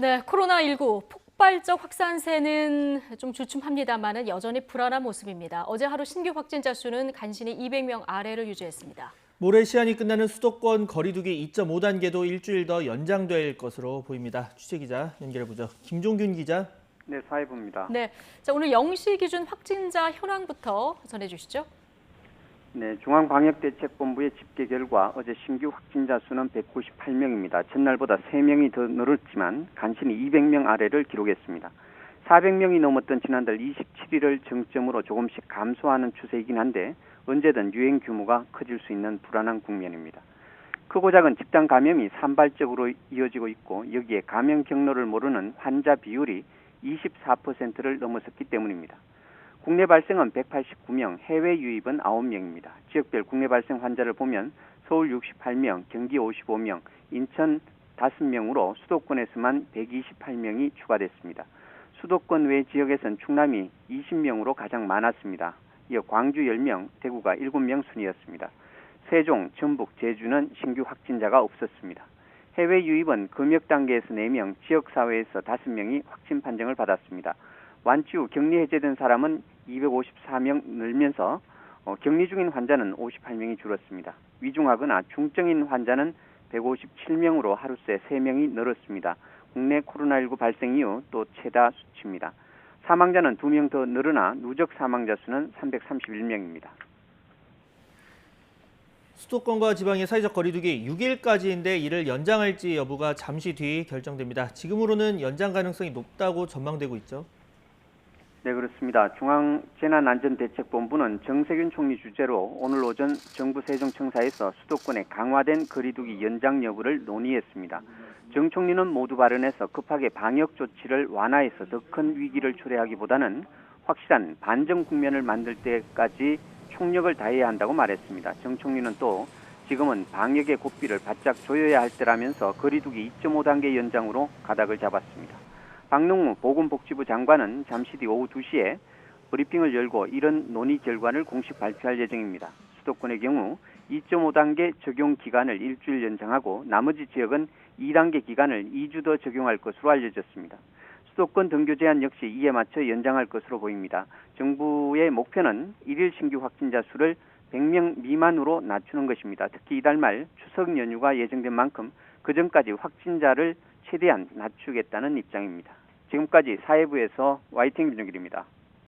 네, 코로나19 폭발적 확산세는 좀 주춤합니다만은 여전히 불안한 모습입니다. 어제 하루 신규 확진자 수는 간신히 200명 아래를 유지했습니다. 모레 시한이 끝나는 수도권 거리두기 2.5단계도 일주일 더 연장될 것으로 보입니다. 취재기자 연결해보죠. 김종균 기자. 네, 사회부입니다. 네, 자, 오늘 0시 기준 확진자 현황부터 전해주시죠. 네, 중앙방역대책본부의 집계 결과 어제 신규 확진자 수는 198명입니다. 전날보다 3명이 더 늘었지만 간신히 200명 아래를 기록했습니다. 400명이 넘었던 지난달 27일을 정점으로 조금씩 감소하는 추세이긴 한데 언제든 유행 규모가 커질 수 있는 불안한 국면입니다. 크고 작은 집단 감염이 산발적으로 이어지고 있고 여기에 감염 경로를 모르는 환자 비율이 24%를 넘어섰기 때문입니다. 국내 발생은 189명, 해외 유입은 9명입니다. 지역별 국내 발생 환자를 보면 서울 68명, 경기 55명, 인천 5명으로 수도권에서만 128명이 추가됐습니다. 수도권 외 지역에선 충남이 20명으로 가장 많았습니다. 이어 광주 10명, 대구가 7명 순이었습니다. 세종, 전북, 제주는 신규 확진자가 없었습니다. 해외 유입은 검역 단계에서 4명, 지역사회에서 5명이 확진 판정을 받았습니다. 완치 후 격리 해제된 사람은 254명 늘면서 격리 중인 환자는 58명이 줄었습니다. 위중하거나 중증인 환자는 157명으로 하루 새 3명이 늘었습니다. 국내 코로나19 발생 이후 또 최다 수치입니다. 사망자는 2명 더 늘어나 누적 사망자 수는 331명입니다. 수도권과 지방의 사회적 거리두기 6일까지인데 이를 연장할지 여부가 잠시 뒤 결정됩니다. 지금으로는 연장 가능성이 높다고 전망되고 있죠. 네, 그렇습니다. 중앙재난안전대책본부는 정세균 총리 주재로 오늘 오전 정부 세종청사에서 수도권의 강화된 거리두기 연장 여부를 논의했습니다. 정 총리는 모두 발언에서 급하게 방역 조치를 완화해서 더 큰 위기를 초래하기보다는 확실한 반전 국면을 만들 때까지 총력을 다해야 한다고 말했습니다. 정 총리는 또 지금은 방역의 고삐를 바짝 조여야 할 때라면서 거리두기 2.5단계 연장으로 가닥을 잡았습니다. 박능우 보건복지부 장관은 잠시 뒤 오후 2시에 브리핑을 열고 이런 논의 결과를 공식 발표할 예정입니다. 수도권의 경우 2.5단계 적용 기간을 일주일 연장하고 나머지 지역은 2단계 기간을 2주 더 적용할 것으로 알려졌습니다. 수도권 등교 제한 역시 이에 맞춰 연장할 것으로 보입니다. 정부의 목표는 일일 신규 확진자 수를 100명 미만으로 낮추는 것입니다. 특히 이달 말 추석 연휴가 예정된 만큼 그전까지 확진자를 최대한 낮추겠다는 입장입니다. 지금까지 사회부에서 YTN 김종길입니다.